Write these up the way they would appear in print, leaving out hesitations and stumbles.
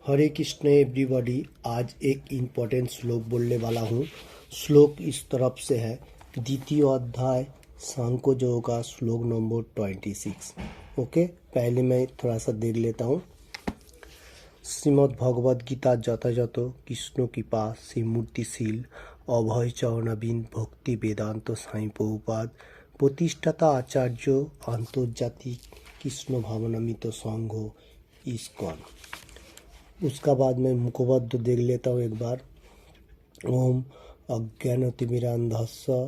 हरे Krishna everybody. आज एक important श्लोक बोलने वाला हूँ। श्लोक इस तरफ से है, द्वितीय अध्याय सांख्य योग का श्लोक नंबर 26। ओके, पहले मैं थोड़ा सा देख लेता हूँ। श्रीमद् भगवद गीता যথাযথ কৃষ্ণ কৃপা শ্রীমূর্তিশীল অভয় চরণাবিন ভক্তি বেদান্ত সাই প্রভুপাদ প্রতিষ্ঠাতা आचार्य आंतर्जातिक कृष्ण भावनामित संघ इस्कॉन। उसका बाद मैं मुखपद्म देख लेता हूँ एक बार। ओम अज्ञानतिमिरान्धस्य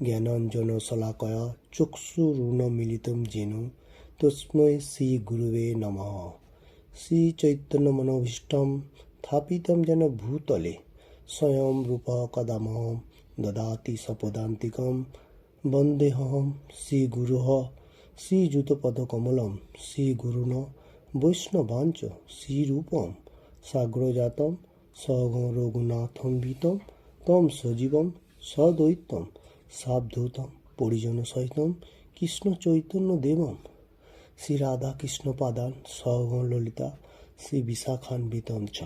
ज्ञानाञ्जनशलाकया चक्षुरुन्मीलितं येन तस्मै श्रीगुरुवे नमः। श्रीचैतन्यमनोभीष्टं स्थापितं येन भूतले स्वयं रूपः कदा मह्यं ददाति स्वपदान्तिकं वन्देऽहं श्रीगुरुः श्रीयुतपदकमलं श्रीगुरुन् वैष्णवांच श्रीरूपं साग्रजातं सहगं रघुनाथं वितं तम सजीवं सद्वैतं सावधूतं परिजनसहितं कृष्ण चैतन्य देवं श्री राधा कृष्ण पादान सहगं ललिता श्री विशाखान्वितं च।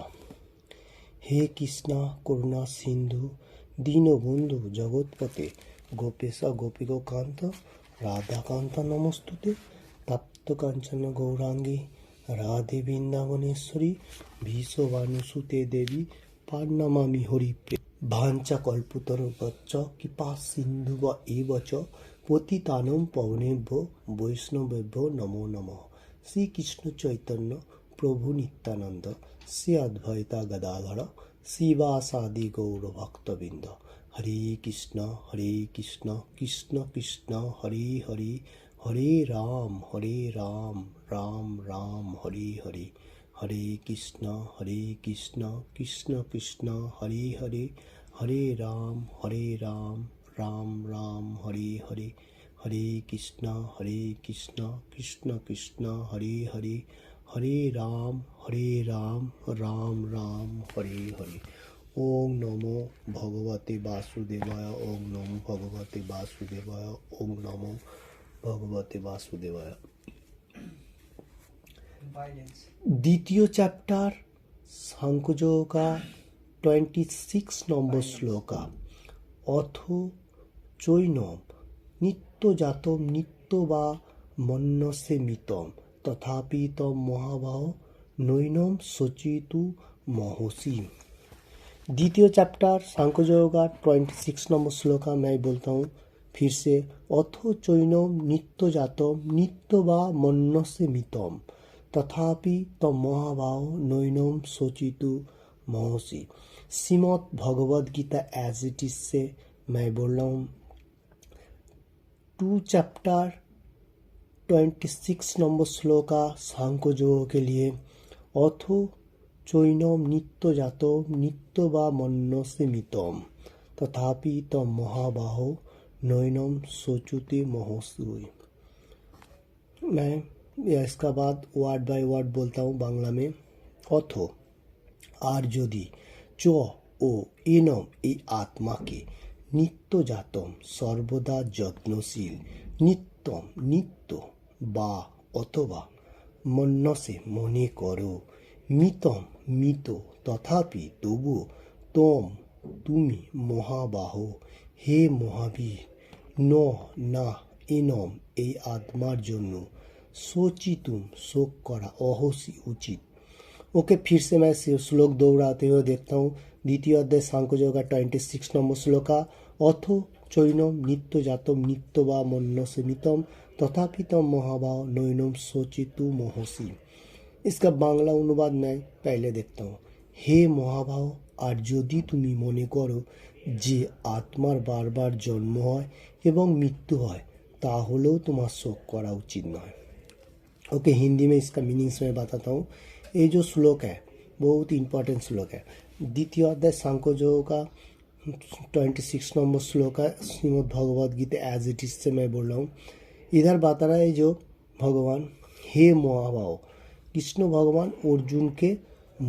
हे कृष्णा करुणा सिंधु दीनबंधु जगत्पते गोपेश गोपिकांत राधाकांत नमस्तुते तप्त कांचन गौरांगी राधे वृंदावनेश्वरी भीषवानुसुते देवी पार्नमामि हरिप्रिय। भांचा कल्पतरुभ्यश्च कृपा सिन्धुव एव च पतितानं पावनेभ्यो वैष्णवेभ्यो नमो नमः। श्री कृष्ण चैतन्य प्रभु नित्यानंद श्री अद्वैता गदाधर श्रीवासादि गौर भक्तबिंद। हरे कृष्ण कृष्ण कृष्ण हरे हरे हरे राम राम राम हरे हरे। हरे कृष्ण कृष्ण कृष्ण हरे हरे हरे राम राम राम हरे हरे। हरे कृष्ण कृष्ण कृष्ण हरे हरे हरे राम राम राम हरे हरे। ओम नमो भगवते वासुदेवाय। ओम नमो भगवते वासुदेवाय। ओम नमो भगवते वासुदेवाय। द्वितीय चैप्टर सांख्य योग का 26 नंबर श्लोका। अथो चैनम नित्य जातम नित्य वा मन्यसेमितम तथापि तम महाबाहो नैनम सोचितु महसि। द्वितीय चैप्टर सांख्य योग का 26 नंबर श्लोका मैं बोलता हूँ फिर से। अथो चैनम नित्य जातम नित्य वा मन्यसेमितम तथापि तम महाबाहो नैनम सोचितु महसि। Shrimad Bhagavad Gita as it is से मैं बोल रहा हूँ। 2 चैप्टर 26 नंबर श्लोका सांख्य योग के लिए। अथो चैनम नित्य जातम नित्य वा मन्यसेमितम तथापि तम महाबाहो नैनम सोचुते महसि। मैं इसका बाद वार्ड बाय वार्ड बोलता हूँ बांग्ला में। अथो আর যদি চ ও এনম এই আত্মাকে নিত্য জাতম সর্বদা যত্নশীল নিত্যম নিত্য বা অথবা মন্যসে মনে করো মিতম মিত তথাপি তবু তম তুমি মহাবাহ হে মহাবীর ন না এনম এই আত্মার জন্য सोचितुम शोक करा अहोसी उचित। ओके, फिर से मैं श्लोक दोहराते हुए देखता हूँ। द्वितीय अध्याय सांख्य योग का 26 नंबर श्लोका। अथो चैनम नित्य जातम नित्य वा मन्यसेमितम तथापि तम महाभाव नैनम सोचितु महसि। इसका बांग्ला अनुवाद मैं पहले देखता हूँ। हे महाभाव আর যদি তুমি মনে করো যে আত্মার বারবার জন্ম হয় এবং মৃত্যু হয় তাহলেও তোমার শোক করা উচিত নয়। ओके, हिंदी में इसका मीनिंग्स मैं बताता हूँ। ये जो श्लोक है बहुत इंपॉर्टेंट श्लोक है। द्वितीय अध्याय सांख्य योग का 26 नंबर श्लोक है Shrimad Bhagavad Gita as it is से मैं बोल रहा हूँ। इधर बता रहा है जो भगवान हे महाबाहो, कृष्ण भगवान अर्जुन के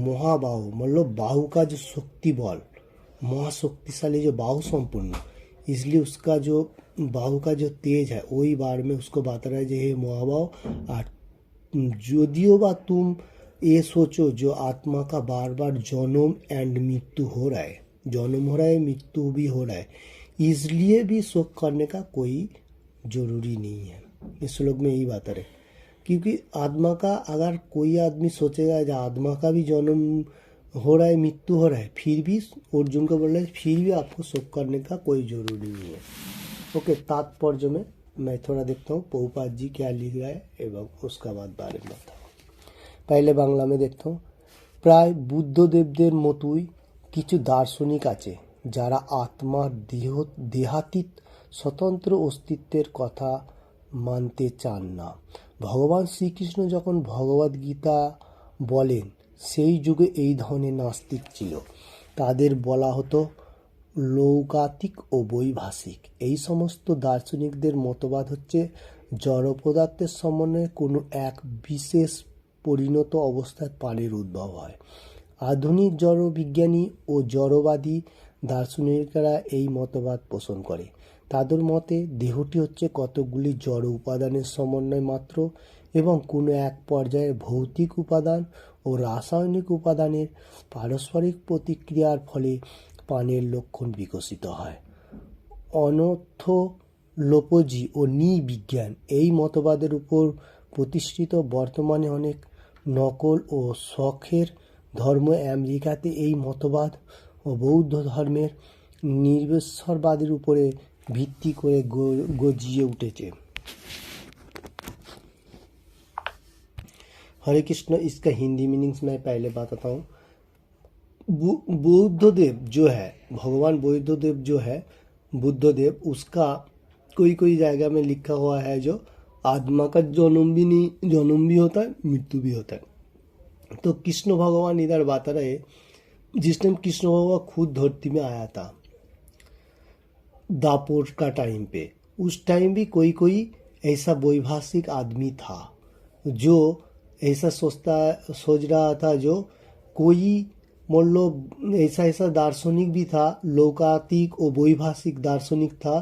महाबाहो मतलब बाहु का जो शक्ति बल महाशक्तिशाली जो बाहु संपूर्ण, इसलिए उसका जो बाहु का जो तेज है वही बार में उसको बता रहा है जो हे महाबाहो। और যদিও বা ये सोचो जो आत्मा का बार बार जन्म एंड मृत्यु हो रहा है, जन्म हो रहा है, मृत्यु भी हो रहा है, इसलिए भी शोक करने का कोई जरूरी नहीं है। इस श्लोक में यही बात है, क्योंकि आत्मा का अगर कोई आदमी सोचेगा कि आत्मा का भी जन्म हो रहा है, मृत्यु हो रहा है, फिर भी अर्जुन को बोल रहा है फिर भी आपको शोक करने का कोई जरूरी नहीं है। ओके, तात्पर्य में मैं थोड़ा देखता हूँ प्रभुपाद जी क्या लिख रहा है एवं उसका बाद बारे में बताऊँ। पहले बांग्ला में देखता हूँ। প্রায় বুদ্ধদেবদের মতোই কিছু দার্শনিক আছে যারা আত্মার দেহাতীত স্বতন্ত্র অস্তিত্বের কথা মানতে চান না। ভগবান শ্রীকৃষ্ণ যখন ভগবদ্গীতা বলেন সেই যুগে এই ধরনের নাস্তিক ছিল, তাদের বলা হতো লৌকাতিক ও বৈভাষিক। এই সমস্ত দার্শনিকদের মতবাদ হচ্ছে জড় পদার্থের সমন্বয়ে কোনো এক বিশেষ পরিণত অবস্থায় প্রাণের উদ্ভব হয়। আধুনিক জড় বিজ্ঞানী ও জড়বাদী দার্শনিকরা এই মতবাদ পোষণ করে। তাদের মতে দেহটি হচ্ছে কতকগুলি জড় উপাদানের সমন্বয় মাত্র এবং কোনো এক পর্যায়ে ভৌতিক উপাদান ও রাসায়নিক উপাদানের পারস্পরিক প্রতিক্রিয়ার ফলে প্রাণের লক্ষণ বিকশিত হয়। অনথোলোপজি ও নৃবিজ্ঞান এই মতবাদের উপর প্রতিষ্ঠিত। বর্তমানে অনেক নকল ও শখের ধর্ম আমেরিকাতে এই মতবাদ ও বৌদ্ধ ধর্মের নির্বিশ্বরবাদের উপরে ভিত্তি করে গজিয়ে উঠেছে। हरे कृष्ण। इसका हिंदी मीनिंग्स मैं पहले बताता हूँ। बुद्धदेव जो है, भगवान बुद्धदेव जो है, बुद्धदेव उसका कोई कोई जगह में लिखा हुआ है जो आत्मा का जन्म भी होता है, मृत्यु भी होता है। तो कृष्ण भगवान इधर बता रहे, जिस टाइम कृष्ण भगवान खुद धरती में आया था दापोर का टाइम पे, उस टाइम भी कोई कोई ऐसा वैभाषिक आदमी था जो ऐसा सोच रहा था, जो कोई मतलब ऐसा दार्शनिक भी था, लौकातिक और वैभाषिक दार्शनिक था,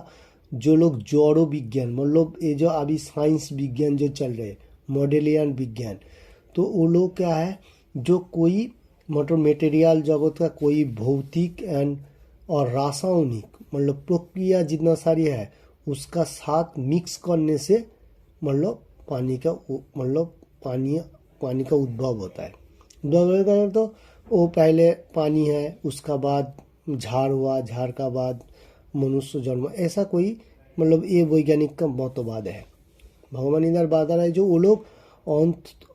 जो लोग जड़ो विज्ञान मतलब ये जो अभी साइंस विज्ञान जो चल रहे मॉडलियन विज्ञान, तो वो लोग क्या है जो कोई मतलब मेटेरियल जगत का कोई भौतिक एंड और रासायनिक मतलब प्रक्रिया जितना सारी है उसका साथ मिक्स करने से मतलब पानी का उद्भव होता है। उद्भव होता है तो वो पहले पानी है, उसका बाद झाड़ हुआ, झाड़ का बाद मनुष्य जन्म, ऐसा कोई मतलब ये वैज्ञानिक का मतवाद है। भगवान इधर बता रहा है जो वो लोग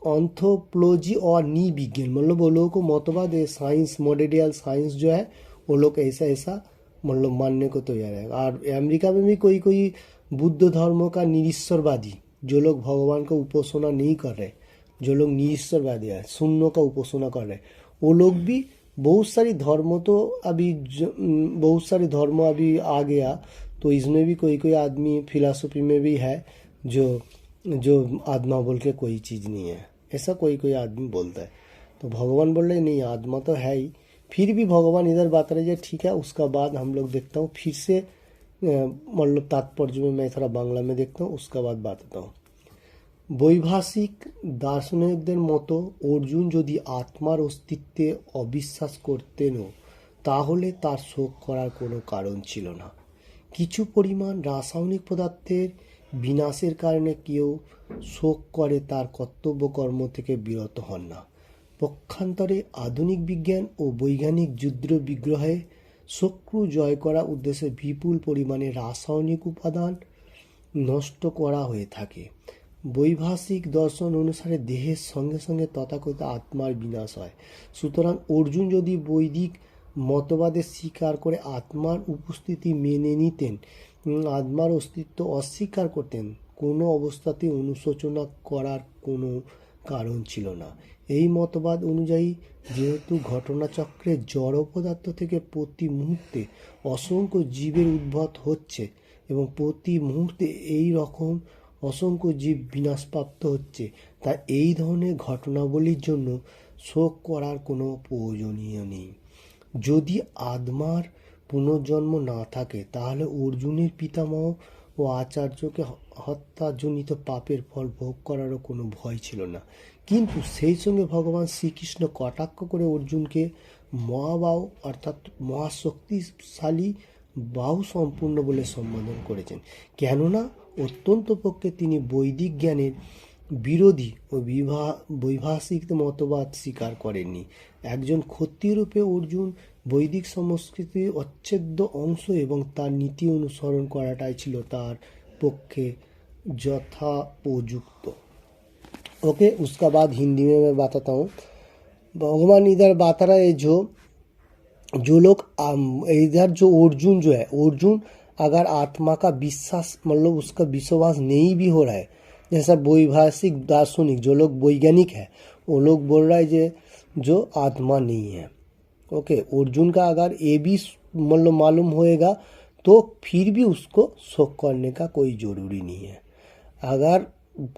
एंथ्रोपोलॉजी और नृविज्ञान मतलब वो लोगों को मतवाद है, साइंस मॉडर्न साइंस जो है वो लोग ऐसा मतलब मानने को तैयार है। और अमेरिका में भी कोई कोई बुद्ध धर्म का निरीश्वरवादी, जो लोग भगवान का उपासना नहीं कर रहे, जो लोग निरीश्वरवादी है, शून्य का उपासना कर रहे, वो लोग भी बहुत सारी धर्म तो बहुत सारे धर्म अभी आ गया, तो इसमें भी कोई कोई आदमी फिलॉसफी में भी है जो आत्मा बोल के कोई चीज़ नहीं है, ऐसा कोई कोई आदमी बोलता है। तो भगवान बोल रहे नहीं आत्मा तो है ही, फिर भी भगवान इधर बात रहे ठीक है। उसका बाद हम लोग देखता हूँ फिर से मतलब तात्पर्य में मैं थोड़ा बांग्ला में देखता हूँ, उसका बाद बताता हूँ। বৈভাষিক দার্শনিকদের মতো অর্জুন যদি আত্মার অস্তিত্বে অবিশ্বাস করতেনও তাহলে তার শোক করার কোনো কারণ ছিল না। কিছু পরিমাণ রাসায়নিক পদার্থের বিনাশের কারণে কেউ শোক করে তার কর্তব্য কর্ম থেকে বিরত হন না। পক্ষান্তরে আধুনিক বিজ্ঞান ও বৈজ্ঞানিক যুদ্ধ বিগ্রহে শত্রু জয় করার উদ্দেশ্যে বিপুল পরিমাণে রাসায়নিক উপাদান নষ্ট করা হয়ে থাকে। বৈভাষিক দর্শন অনুসারে দেহের সঙ্গে সঙ্গে তথাকথিত আত্মার বিনাশ হয়। সুতরাং অর্জুন যদি বৈদিক মতবাদের স্বীকার করে আত্মার উপস্থিতি মেনে নিতেন, আত্মার অস্তিত্ব অস্বীকার করতেন, কোনো অবস্থাতেই অনুশোচনা করার কোনো কারণ ছিল না। এই মতবাদ অনুযায়ী যেহেতু ঘটনাচক্রে জড় পদার্থ থেকে প্রতি মুহূর্তে অসংখ্য জীবের উদ্ভব হচ্ছে এবং প্রতি মুহূর্তে এই রকম অসংখ্য জীব বিনাশপ্রাপ্ত হচ্ছে, তা এই ধরনের ঘটনাবলীর জন্য শোক করার কোনো প্রয়োজনীয় নেই। যদি আত্মার পুনর্জন্ম না থাকে তাহলে অর্জুনের পিতামহ ও আচার্যকে হত্যাজনিত পাপের ফল ভোগ করারও কোনো ভয় ছিল না। কিন্তু সেই সঙ্গে ভগবান শ্রীকৃষ্ণ কটাক্ষ করে অর্জুনকে মহাবাহু অর্থাৎ মহাশক্তিশালী বাহু সম্পূর্ণ বলে সম্বোধন করেছেন, কেননা অত্যন্ত পক্ষে তিনি বৈদিক জ্ঞানের বিরোধী ও বৈভাষিক মতবাদ স্বীকার করেননি। একজন ক্ষত্রিয় রূপে অর্জুন বৈদিক সংস্কৃতির অচ্ছেদ্য অংশ এবং তার নীতি অনুসরণ করাটাই ছিল তার पक्षे यथोपयुक्त। ओके, उसका बाद हिंदी में मैं बताता हूँ। भगवान इधर बता रहा है जो लोग इधर जो अर्जुन जो है, अर्जुन अगर आत्मा का विश्वास मतलब उसका विश्वास नहीं भी हो रहा है, जैसा वैभाषिक दार्शनिक जो लोग वैज्ञानिक है वो लोग बोल रहा है जो आत्मा नहीं है। ओके, अर्जुन का अगर ये भी मतलब मालूम होएगा तो फिर भी उसको शोक करने का कोई ज़रूरी नहीं है। अगर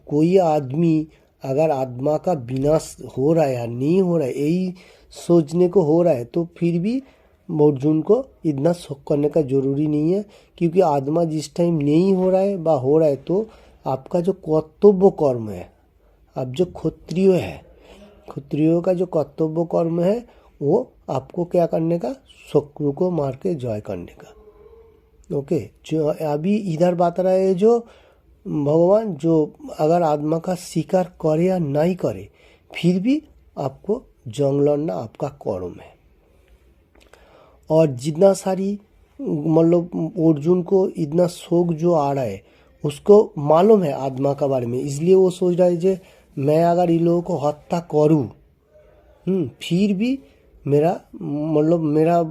कोई आदमी अगर आत्मा का विनाश हो रहा है या नहीं हो रहा है यही सोचने को हो रहा है तो फिर भी अर्जुन को इतना शोक करने का ज़रूरी नहीं है, क्योंकि आत्मा जिस टाइम नहीं हो रहा है व हो रहा है तो आपका जो कर्तव्य कर्म है, आप जो क्षत्रिय है, क्षत्रियों का जो कर्तव्य कर्म है वो आपको क्या करने का, शत्रु को मार के जय करने का। ओके, जो अभी इधर बात रहा है जो भगवान जो अगर आत्मा का स्वीकार करे या नहीं करे फिर भी आपको जंग लड़ना आपका कर्म है। और जितना सारी मतलब अर्जुन को इतना शोक जो आ रहा है उसको मालूम है आत्मा का बारे में, इसलिए वो सोच रहा है कि मैं अगर इन लोगों को हत्या करूँ फिर भी मेरा मतलब मेरा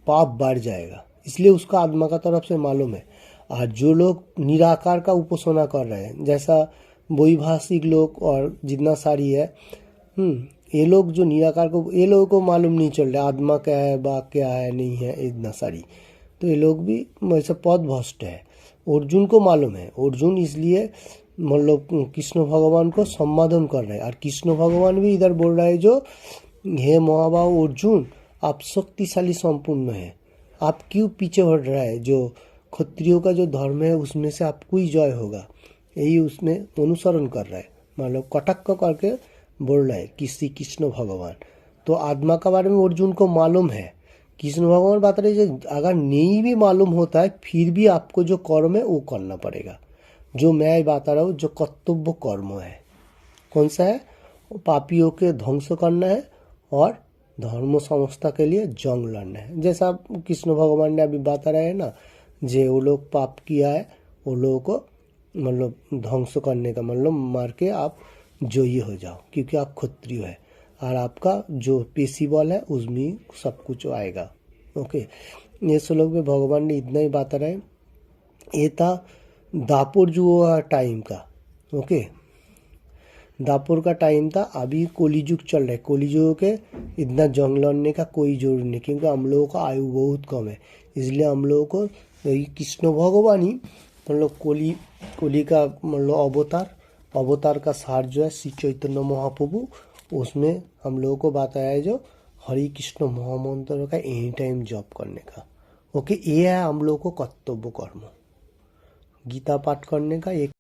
पाप बढ़ जाएगा, इसलिए उसका आत्मा का तरफ से मालूम है। और जो लोग निराकार का उपासना कर रहे हैं जैसा वैभाषिक लोग और जितना सारी है ये लोग जो निराकार को, ये लोगों को मालूम नहीं चल रहा आत्मा क्या है बा क्या है नहीं है इतना सारी, तो ये लोग भी वैसे पद भ्रष्ट है। अर्जुन को मालूम है, अर्जुन इसलिए मतलब कृष्ण भगवान को संबोधन कर रहे हैं। और कृष्ण भगवान भी इधर बोल रहा है जो हे महाबाहु अर्जुन आप शक्तिशाली संपूर्ण है, आप क्यों पीछे हट रहा है, जो क्षत्रियों का जो धर्म है उसमें से आपको ही जय होगा, यही उसमें अनुसरण कर रहा है, मतलब कटाक्ष करके बोल रहा है किसी कृष्ण भगवान। तो आत्मा का बारे में अर्जुन को मालूम है, कृष्ण भगवान बता रहे हैं अगर नहीं भी मालूम होता है फिर भी आपको जो कर्म है वो करना पड़ेगा। जो मैं बता रहा हूँ जो कर्तव्य कर्म है कौन सा है, पापियों के ध्वंस करना है और धर्म संस्था के लिए जंग लड़ना है। जैसा कृष्ण भगवान ने अभी बता रहे हैं ना, जे वो लोग पाप किया है वो लोगों को मतलब ध्वंस करने का मतलब मार के आप जोई हो जाओ, क्योंकि आप क्षत्रिय है और आपका जो पेशी बल है उसमें सब कुछ आएगा। ओके, ये श्लोक में भगवान ने इतना ही बता रहे हैं। ये था दापुर जो टाइम का। ओके, दापुर का टाइम था, अभी कलियुग चल रहा है, कलियुग के इतना जंग लड़ने का कोई जरूरी नहीं, क्योंकि हम लोगों का आयु बहुत कम है, इसलिए हम लोगों को कृष्ण भगवान ही मतलब कोली का मतलब अवतार का सार जो है श्री चैतन्य महाप्रभु, उसमें हम लोगों को बताया है जो हरे कृष्ण महामंत्र का एनी टाइम जप करने का। ओके, ये है हम लोगों को कर्तव्य कर्म, गीता पाठ करने का एक